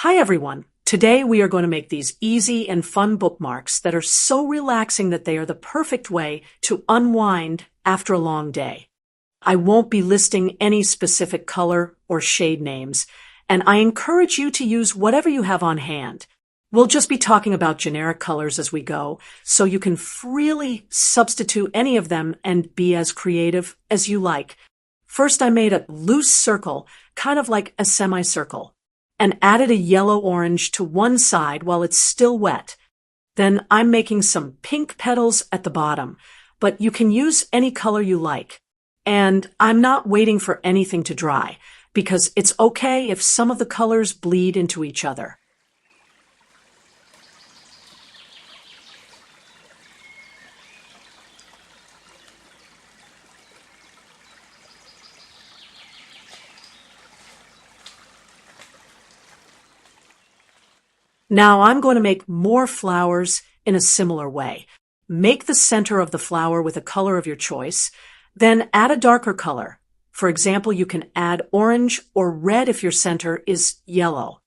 Hi everyone! Today we are going to make these easy and fun bookmarks that are so relaxing that they are the perfect way to unwind after a long day. I won't be listing any specific color or shade names, and I encourage you to use whatever you have on hand. We'll just be talking about generic colors as we go, so you can freely substitute any of them and be as creative as you like. First, I made a loose circle, kind of like a semicircle, and added a yellow-orange to one side while it's still wet. Then I'm making some pink petals at the bottom, but you can use any color you like. And I'm not waiting for anything to dry, because it's okay if some of the colors bleed into each other. Now I'm going to make more flowers in a similar way. Make the center of the flower with a color of your choice, then add a darker color. For example, you can add orange or red if your center is yellow.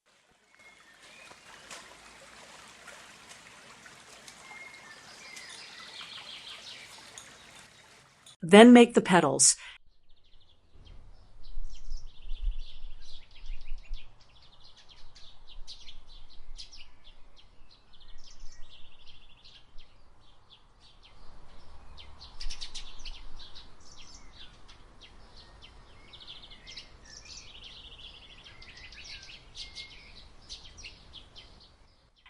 Then make the petals.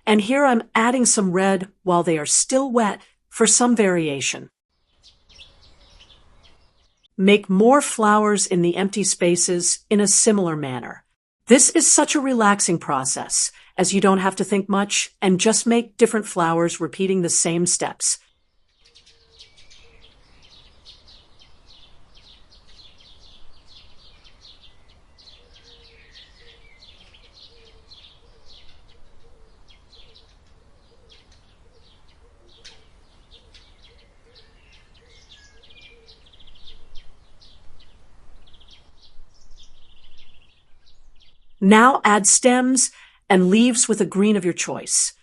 And here I'm adding some red while they are still wet for some variation. Make more flowers in the empty spaces in a similar manner. This is such a relaxing process, as you don't have to think much and just make different flowers repeating the same steps. Now add stems and leaves with a green of your choice.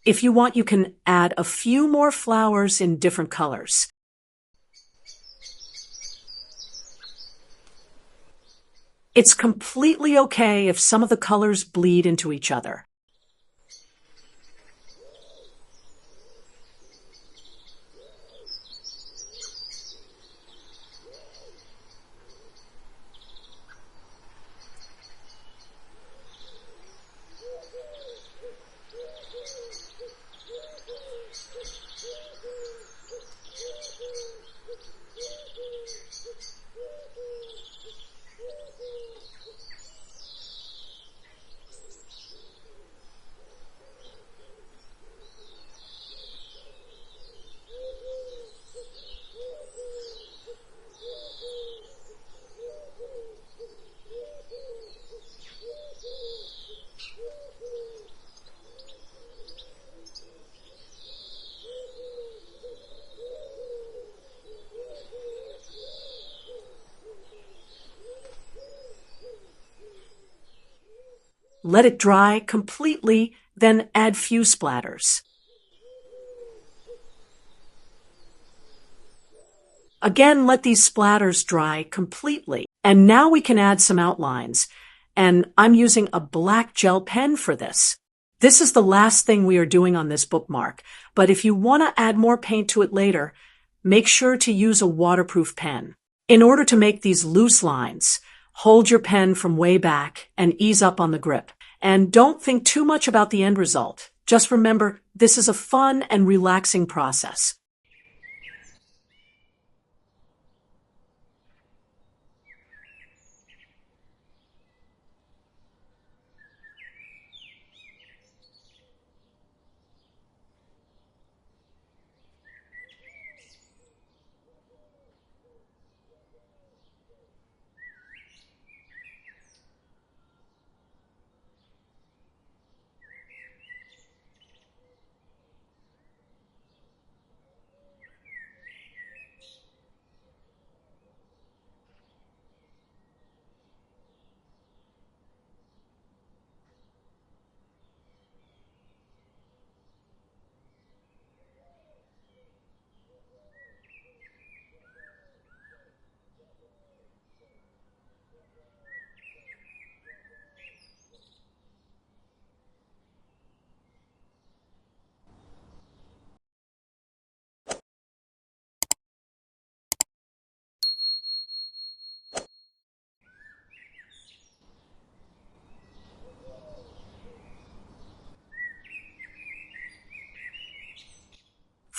If you want, you can add a few more flowers in different colors. It's completely okay if some of the colors bleed into each other. Let it dry completely, then add few splatters. Again, let these splatters dry completely. And now we can add some outlines. And I'm using a black gel pen for this. This is the last thing we are doing on this bookmark, but if you want to add more paint to it later, make sure to use a waterproof pen. In order to make these loose lines, hold your pen from way back and ease up on the grip. And don't think too much about the end result. Just remember, this is a fun and relaxing process.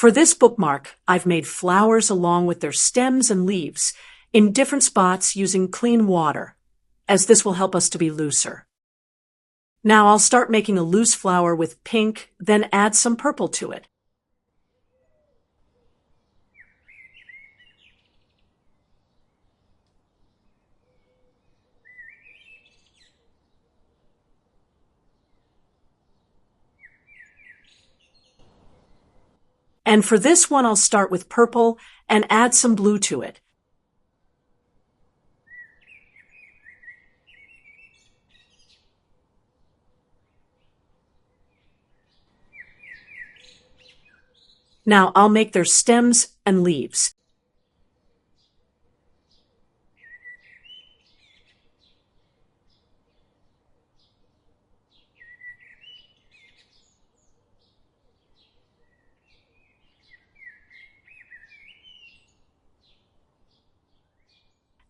For this bookmark, I've made flowers along with their stems and leaves in different spots using clean water, as this will help us to be looser. Now I'll start making a loose flower with pink, then add some purple to it. And for this one, I'll start with purple and add some blue to it. Now I'll make their stems and leaves.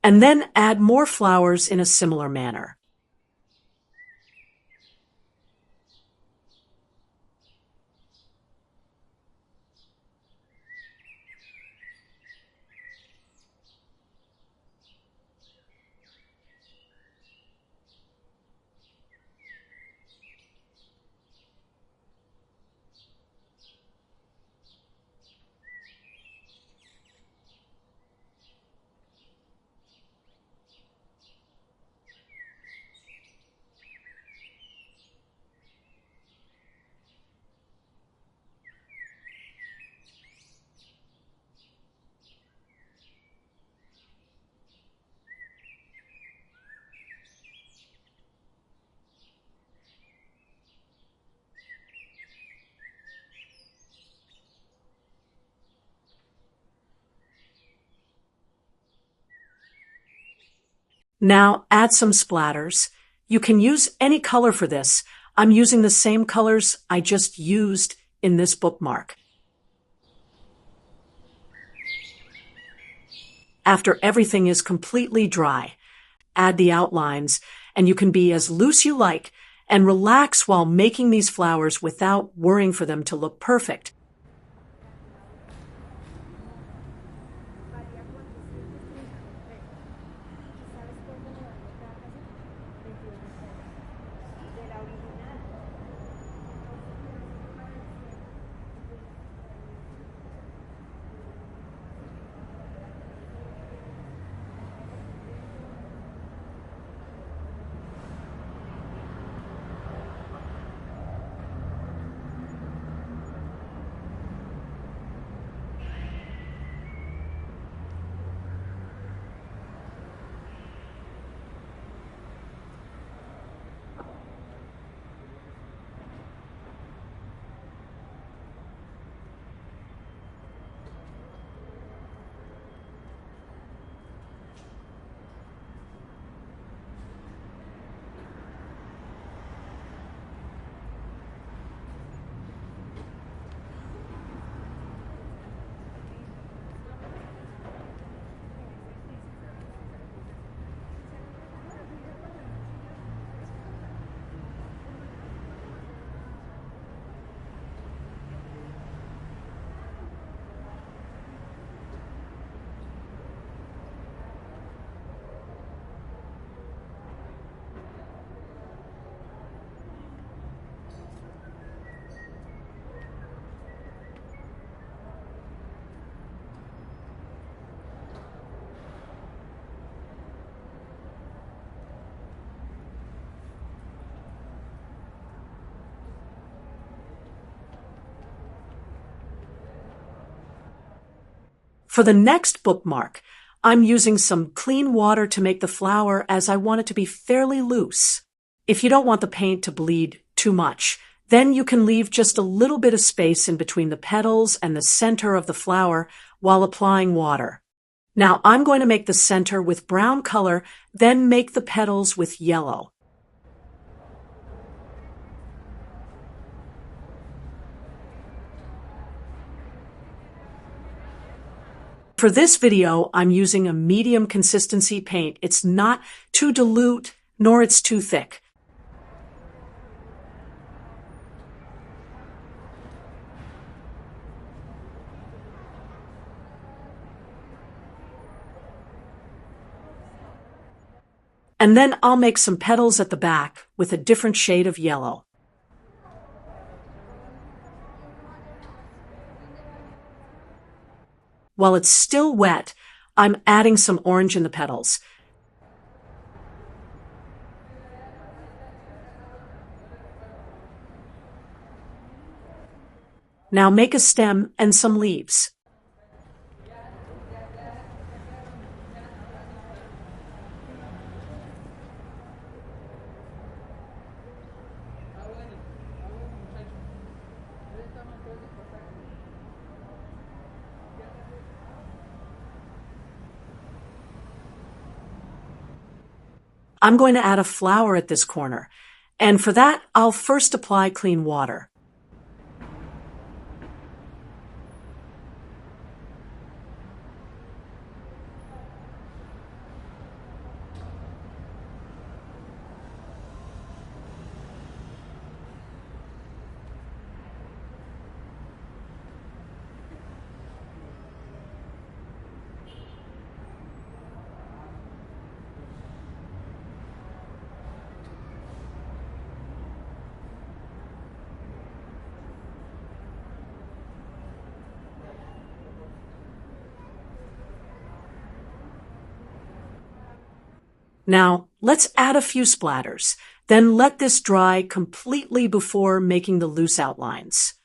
And then add more flowers in a similar manner. Now add some splatters. You can use any color for this. I'm using the same colors I just used in this bookmark. After everything is completely dry, add the outlines, and you can be as loose you like and relax while making these flowers without worrying for them to look perfect. For the next bookmark, I'm using some clean water to make the flower as I want it to be fairly loose. If you don't want the paint to bleed too much, then you can leave just a little bit of space in between the petals and the center of the flower while applying water. Now I'm going to make the center with brown color, then make the petals with yellow. For this video, I'm using a medium consistency paint. It's not too dilute, nor it's too thick. And then I'll make some petals at the back with a different shade of yellow. While it's still wet, I'm adding some orange in the petals. Now make a stem and some leaves. I'm going to add a flower at this corner, and for that, I'll first apply clean water. Now, let's add a few splatters, then let this dry completely before making the loose outlines.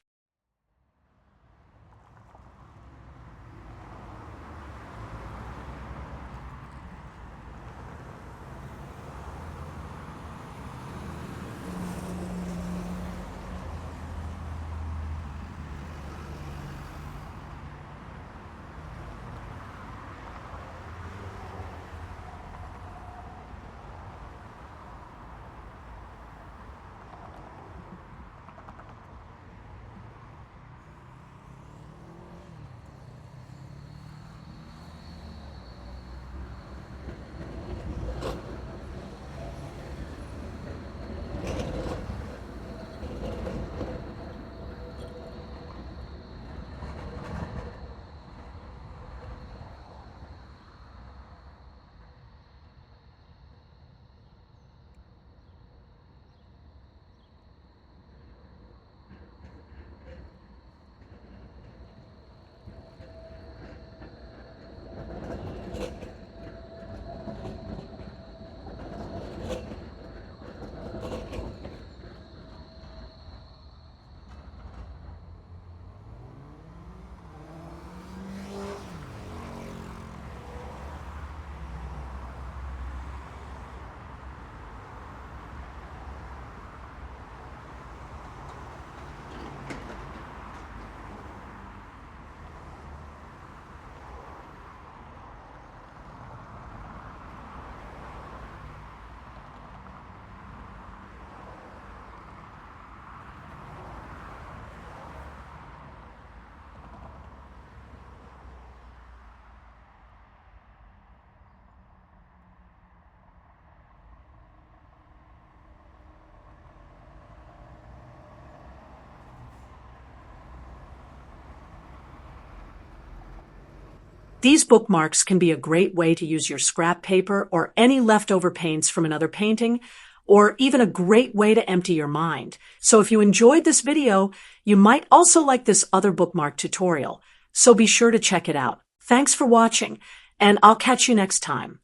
These bookmarks can be a great way to use your scrap paper or any leftover paints from another painting, or even a great way to empty your mind. So if you enjoyed this video, you might also like this other bookmark tutorial. So be sure to check it out. Thanks for watching, and I'll catch you next time.